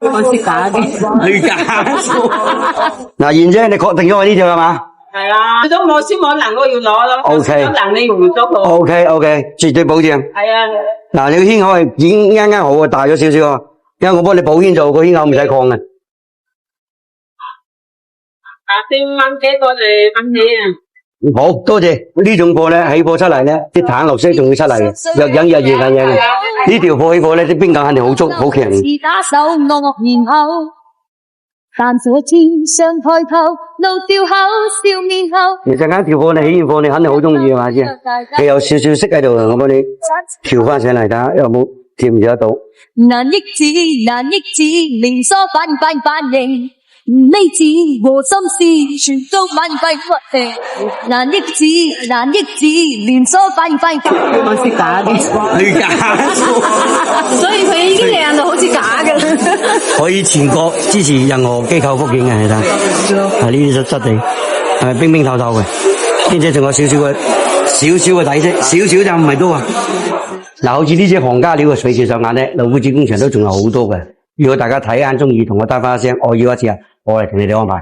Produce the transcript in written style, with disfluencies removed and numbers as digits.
我識假嘅。係假。嗱，燕姐，你確定咗我呢條係嘛？係啊，如果我先冇能，我要攞咯。 OK 有能你用咗佢。OK，絕對保證。係啊。嗱，你個圈口係已經啱好啊，大咗少少啊，因為我幫你保圈做個圈口唔使擴嘅。4、5蚊幾個嚟分你啊！好多謝呢種貨咧，起貨出嚟咧，啲橙綠色仲會出嚟嘅，若隱若現嘅嘢。呢條貨起貨咧，啲邊感肯定好足好強。打手惡然後，但在天上抬頭，露笑口笑面後。其實間條貨你起完貨，你肯定好中意嘅嘛先。佢有少少色喺度，我幫你調翻上嚟睇下，有冇貼唔貼得到？難抑制，難抑制，連鎖反應。呢次和心事全都萬廢不停，難抑制，連鎖反應。我識假嘅。係假。所以佢已經係印到好似假嘅。可以全國支持任何機構復檢嘅，你睇，係呢啲質地，係冰冰透透嘅，兼且仲有少少嘅底色，少少就唔係多啊。嗱，好似呢隻行家料嘅水刺上眼咧，老夫子工場都仲有好多嘅。如果大家睇啱中意，同我打翻一聲，我要一次啊，我嚟同你哋安排。